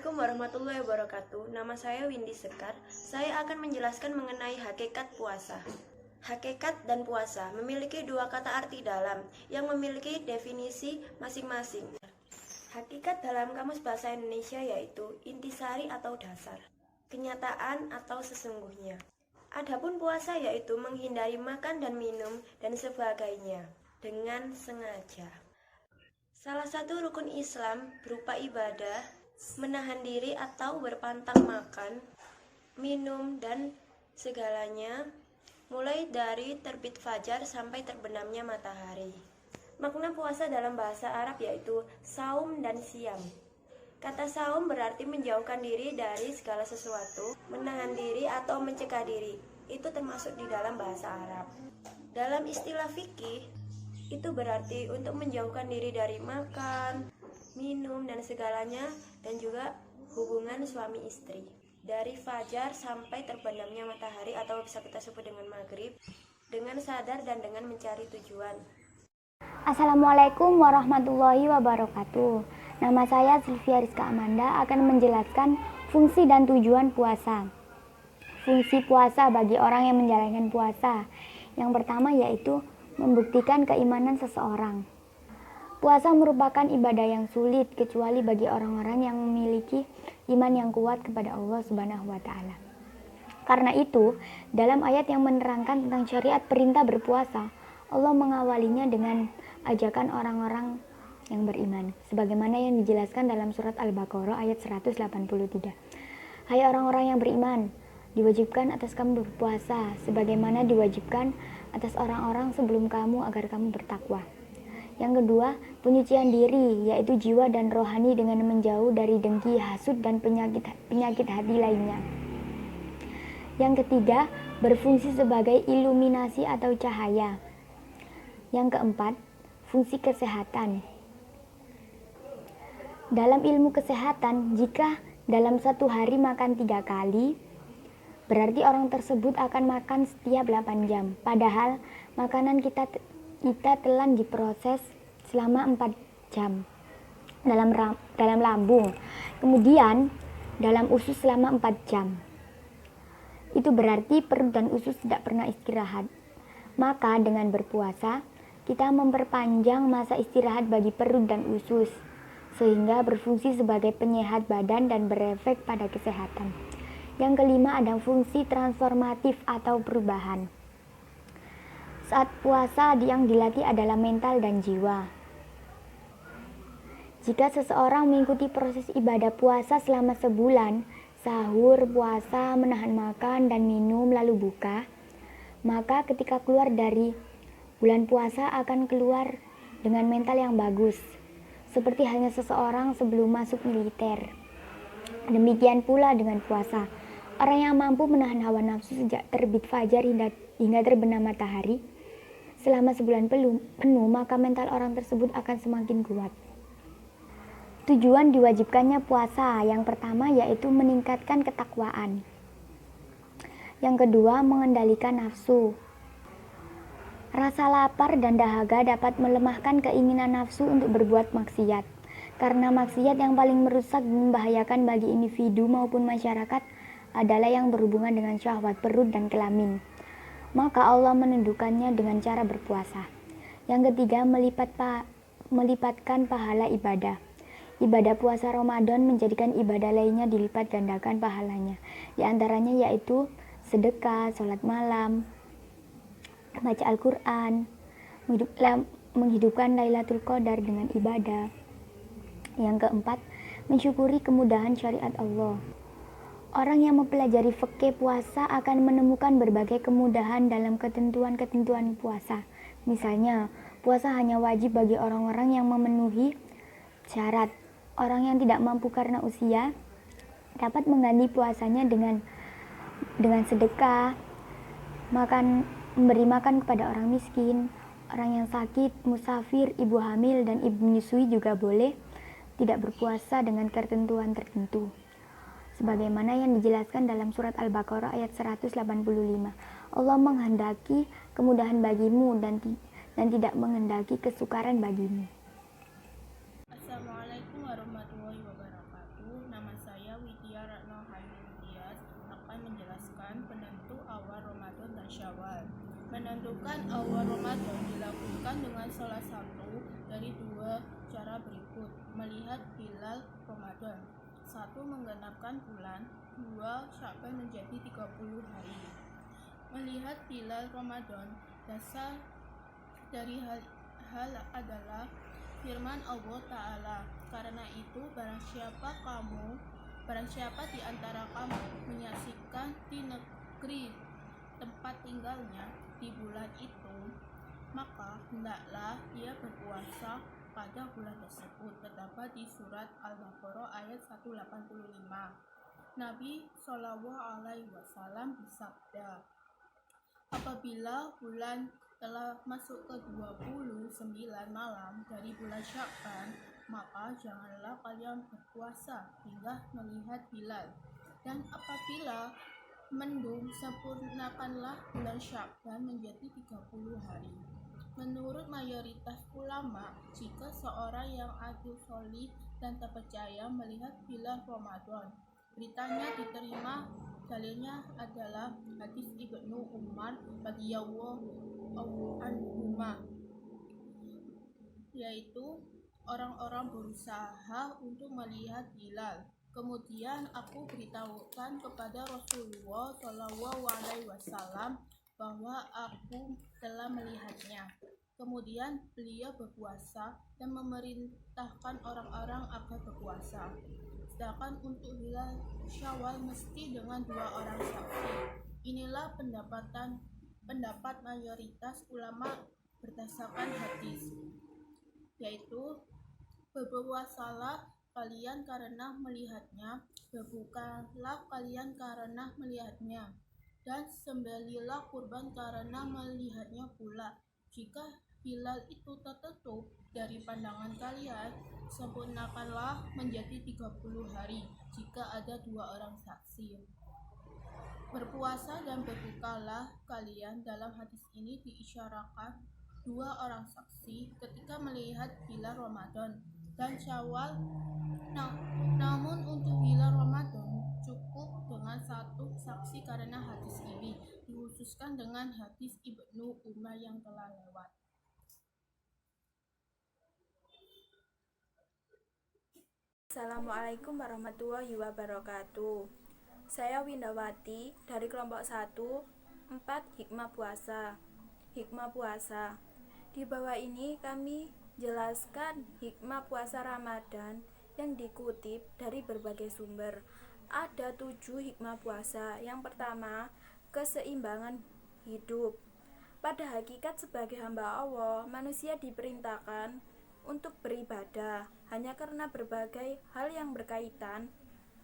Assalamualaikum warahmatullahi wabarakatuh. Nama saya Windy Sekar. Saya akan menjelaskan mengenai hakikat puasa. Hakikat dan puasa memiliki dua kata arti dalam yang memiliki definisi masing-masing. Hakikat dalam Kamus Bahasa Indonesia yaitu intisari atau dasar, kenyataan atau sesungguhnya. Adapun puasa yaitu menghindari makan dan minum dan sebagainya dengan sengaja. Salah satu rukun Islam berupa ibadah, menahan diri atau berpantang makan, minum, dan segalanya, mulai dari terbit fajar sampai terbenamnya matahari. Makna puasa dalam bahasa Arab yaitu saum dan siam. Kata saum berarti menjauhkan diri dari segala sesuatu, menahan diri atau mencegah diri. Itu termasuk di dalam bahasa Arab. Dalam istilah fikih, itu berarti untuk menjauhkan diri dari makan, minum, dan segalanya, dan juga hubungan suami istri. Dari fajar sampai terbenamnya matahari atau bisa kita sebut dengan maghrib, dengan sadar dan dengan mencari tujuan. Assalamualaikum warahmatullahi wabarakatuh. Nama saya Sylvia Rizka Amanda akan menjelaskan fungsi dan tujuan puasa. Fungsi puasa bagi orang yang menjalankan puasa. Yang pertama yaitu membuktikan keimanan seseorang. Puasa merupakan ibadah yang sulit kecuali bagi orang-orang yang memiliki iman yang kuat kepada Allah Subhanahu wa taala. Karena itu, dalam ayat yang menerangkan tentang syariat perintah berpuasa, Allah mengawalinya dengan ajakan orang-orang yang beriman, sebagaimana yang dijelaskan dalam surat Al-Baqarah ayat 183. Hai orang-orang yang beriman, diwajibkan atas kamu berpuasa, sebagaimana diwajibkan atas orang-orang sebelum kamu agar kamu bertakwa. Yang kedua, penyucian diri, yaitu jiwa dan rohani dengan menjauh dari dengki, hasud, dan penyakit hati lainnya. Yang ketiga, berfungsi sebagai iluminasi atau cahaya. Yang keempat, fungsi kesehatan. Dalam ilmu kesehatan, jika dalam satu hari makan 3 kali, berarti orang tersebut akan makan setiap 8 jam. Padahal makanan kita telan diproses selama 4 jam dalam lambung. Kemudian dalam usus selama 4 jam. Itu berarti perut dan usus tidak pernah istirahat. Maka dengan berpuasa, kita memperpanjang masa istirahat bagi perut dan usus, sehingga berfungsi sebagai penyehat badan dan berefek pada kesehatan. Yang kelima ada fungsi transformatif atau perubahan. Saat puasa yang dilatih adalah mental dan jiwa. Jika seseorang mengikuti proses ibadah puasa selama sebulan, sahur, puasa, menahan makan dan minum lalu buka, maka ketika keluar dari bulan puasa akan keluar dengan mental yang bagus, seperti halnya seseorang sebelum masuk militer. Demikian pula dengan puasa. Orang yang mampu menahan hawa nafsu sejak terbit fajar hingga terbenam matahari selama sebulan penuh, maka mental orang tersebut akan semakin kuat. Tujuan diwajibkannya puasa yang pertama yaitu meningkatkan ketakwaan. Yang kedua, mengendalikan nafsu. Rasa lapar dan dahaga dapat melemahkan keinginan nafsu untuk berbuat maksiat. Karena maksiat yang paling merusak dan membahayakan bagi individu maupun masyarakat adalah yang berhubungan dengan syahwat perut dan kelamin. Maka Allah menentukannya dengan cara berpuasa. Yang ketiga, melipatkan pahala ibadah. Ibadah puasa Ramadan menjadikan ibadah lainnya dilipat gandakan pahalanya. Di antaranya yaitu sedekah, sholat malam, baca Al-Quran, menghidupkan Lailatul Qadar dengan ibadah. Yang keempat, mensyukuri kemudahan syariat Allah. Orang yang mempelajari fikih puasa akan menemukan berbagai kemudahan dalam ketentuan-ketentuan puasa. Misalnya, puasa hanya wajib bagi orang-orang yang memenuhi syarat. Orang yang tidak mampu karena usia dapat mengganti puasanya dengan sedekah, memberi makan kepada orang miskin, orang yang sakit, musafir, ibu hamil, dan ibu menyusui juga boleh tidak berpuasa dengan ketentuan tertentu. Sebagaimana yang dijelaskan dalam surat Al-Baqarah ayat 185. Allah menghendaki kemudahan bagimu dan tidak menghendaki kesukaran bagimu. Assalamualaikum warahmatullahi wabarakatuh. Nama saya bulan Syawal. Menentukan awal Ramadan dilakukan dengan salah satu dari dua cara berikut: melihat hilal Ramadan. 1. Menggenapkan bulan. 2. Sya'ban menjadi 30 hari. Melihat hilal Ramadan, dasar dari hal adalah firman Allah Ta'ala, karena itu barang siapa di antara kamu menyaksikan di negeri tempat tinggalnya di bulan itu, maka hendaklah ia berpuasa pada bulan tersebut. Terdapat di surat Al-Baqarah ayat 185. Nabi SAW bersabda, apabila bulan telah masuk ke 29 malam dari bulan Sya'ban, maka janganlah kalian berpuasa hingga melihat hilal. Dan apabila mendung, sempurnakanlah bulan Sya'ban menjadi 30 hari. Menurut mayoritas ulama, jika seorang yang adil, solih, dan terpercaya melihat hilal Ramadan, beritanya diterima. Dalilnya adalah hadis Ibnu Umar radhiyallahu anhuma, yaitu orang-orang berusaha untuk melihat hilal. Kemudian aku beritahukan kepada Rasulullah SAW bahwa aku telah melihatnya. Kemudian beliau berpuasa dan memerintahkan orang-orang agar berpuasa. Sedangkan untuk hilal Syawal mesti dengan 2 orang saksi. Inilah pendapat mayoritas ulama berdasarkan hadis, yaitu berpuasalah kalian karena melihatnya, berbukalah kalian karena melihatnya, dan sembelihlah kurban karena melihatnya pula. Jika hilal itu tertutup dari pandangan kalian, sempurnakanlah menjadi 30 hari jika ada 2 orang saksi. Berpuasa dan berbukalah kalian dalam hadis ini diisyaratkan 2 orang saksi ketika melihat hilal Ramadan dan Syawal. Namun untuk hilal Ramadan cukup dengan 1 saksi karena hadis ini dikhususkan dengan hadis Ibnu Umar yang telah lewat. Assalamualaikum warahmatullahi wabarakatuh. Saya Windawati dari kelompok 1, 4 Hikmah Puasa. Hikmah puasa. Di bawah ini kami jelaskan hikmah puasa Ramadan yang dikutip dari berbagai sumber. Ada 7 hikmah puasa. Yang pertama, keseimbangan hidup. Pada hakikat sebagai hamba Allah, manusia diperintahkan untuk beribadah hanya karena berbagai hal yang berkaitan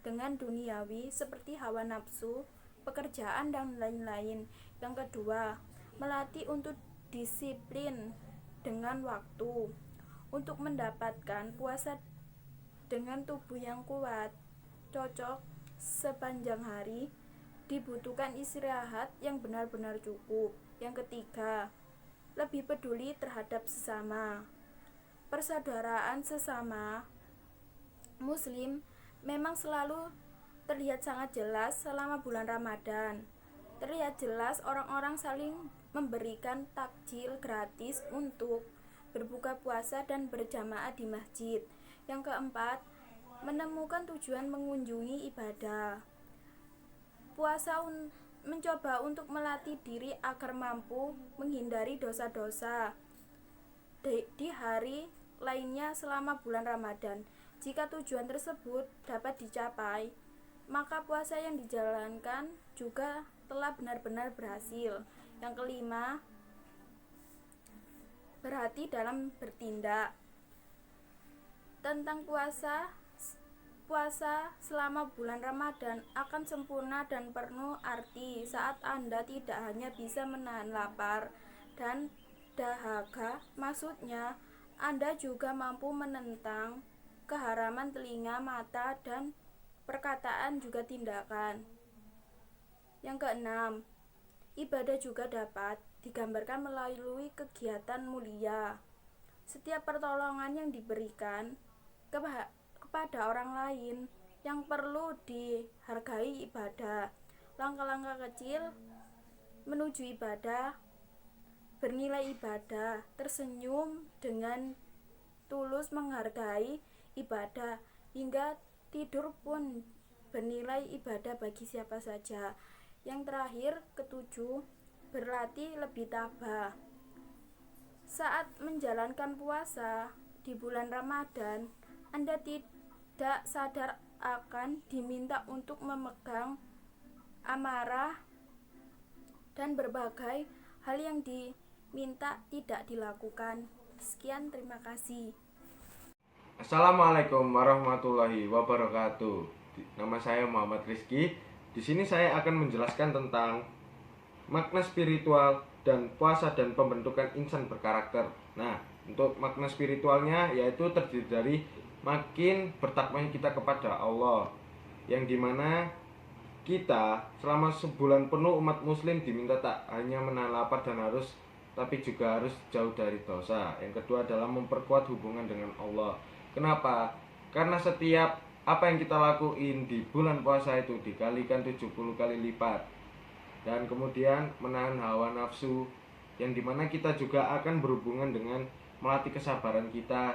dengan duniawi seperti hawa nafsu, pekerjaan, dan lain-lain. Yang kedua, melatih untuk disiplin dengan waktu. Untuk mendapatkan puasa dengan tubuh yang kuat, cocok sepanjang hari, dibutuhkan istirahat yang benar-benar cukup. Yang ketiga, lebih peduli terhadap sesama. Persaudaraan sesama Muslim memang selalu terlihat sangat jelas selama bulan Ramadan. Terlihat jelas orang-orang saling memberikan takjil gratis untuk berbuka puasa dan berjamaah di masjid. Yang keempat, menemukan tujuan mengunjungi ibadah. Puasa mencoba untuk melatih diri agar mampu menghindari dosa-dosa di hari lainnya selama bulan Ramadan. Jika tujuan tersebut dapat dicapai, maka puasa yang dijalankan juga telah benar-benar berhasil. Yang kelima, berhati dalam bertindak. Tentang puasa selama bulan Ramadan akan sempurna dan penuh arti saat Anda tidak hanya bisa menahan lapar dan dahaga, maksudnya Anda juga mampu menentang keharaman telinga, mata, dan perkataan juga tindakan. Yang keenam, ibadah juga dapat digambarkan melalui kegiatan mulia. Setiap pertolongan yang diberikan kepada orang lain yang perlu dihargai ibadah. Langkah-langkah kecil menuju ibadah, bernilai ibadah, tersenyum dengan tulus menghargai ibadah, hingga tidur pun bernilai ibadah bagi siapa saja. Yang terakhir, ketujuh, berlatih lebih tabah. Saat menjalankan puasa di bulan Ramadan, Anda tidak sadar akan diminta untuk memegang amarah dan berbagai hal yang diminta tidak dilakukan. Sekian, terima kasih. Assalamualaikum warahmatullahi wabarakatuh. Nama saya Muhammad Rizky. Di sini saya akan menjelaskan tentang makna spiritual dan puasa dan pembentukan insan berkarakter. Nah, untuk makna spiritualnya yaitu terdiri dari makin bertakwa kita kepada Allah, yang dimana kita selama sebulan penuh umat muslim diminta tak hanya menahan lapar dan harus, tapi juga harus jauh dari dosa. Yang kedua adalah memperkuat hubungan dengan Allah. Kenapa? Karena setiap apa yang kita lakuin di bulan puasa itu dikalikan 70 kali lipat. Dan kemudian menahan hawa nafsu, yang dimana kita juga akan berhubungan dengan melatih kesabaran kita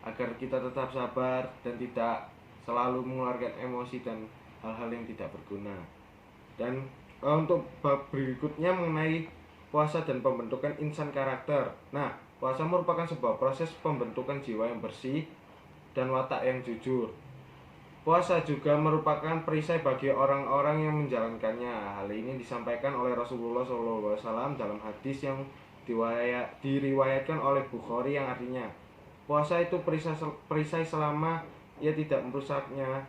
agar kita tetap sabar dan tidak selalu mengeluarkan emosi dan hal-hal yang tidak berguna. Dan untuk bab berikutnya mengenai puasa dan pembentukan insan karakter. Nah, puasa merupakan sebuah proses pembentukan jiwa yang bersih dan watak yang jujur. Puasa juga merupakan perisai bagi orang-orang yang menjalankannya. Hal ini disampaikan oleh Rasulullah SAW dalam hadis yang diriwayatkan oleh Bukhari, yang artinya puasa itu perisai selama ia tidak merusaknya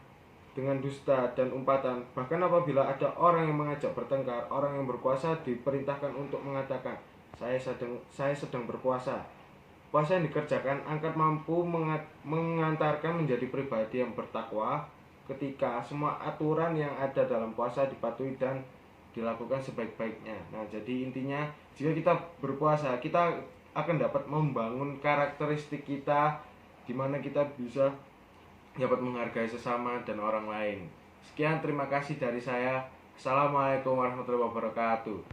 dengan dusta dan umpatan. Bahkan apabila ada orang yang mengajak bertengkar, orang yang berpuasa diperintahkan untuk mengatakan, saya sedang berpuasa. Puasa yang dikerjakan akan mampu mengantarkan menjadi pribadi yang bertakwa ketika semua aturan yang ada dalam puasa dipatuhi dan dilakukan sebaik-baiknya. Nah, jadi intinya jika kita berpuasa, kita akan dapat membangun karakteristik kita, di mana kita bisa dapat menghargai sesama dan orang lain. Sekian, terima kasih dari saya. Assalamualaikum warahmatullahi wabarakatuh.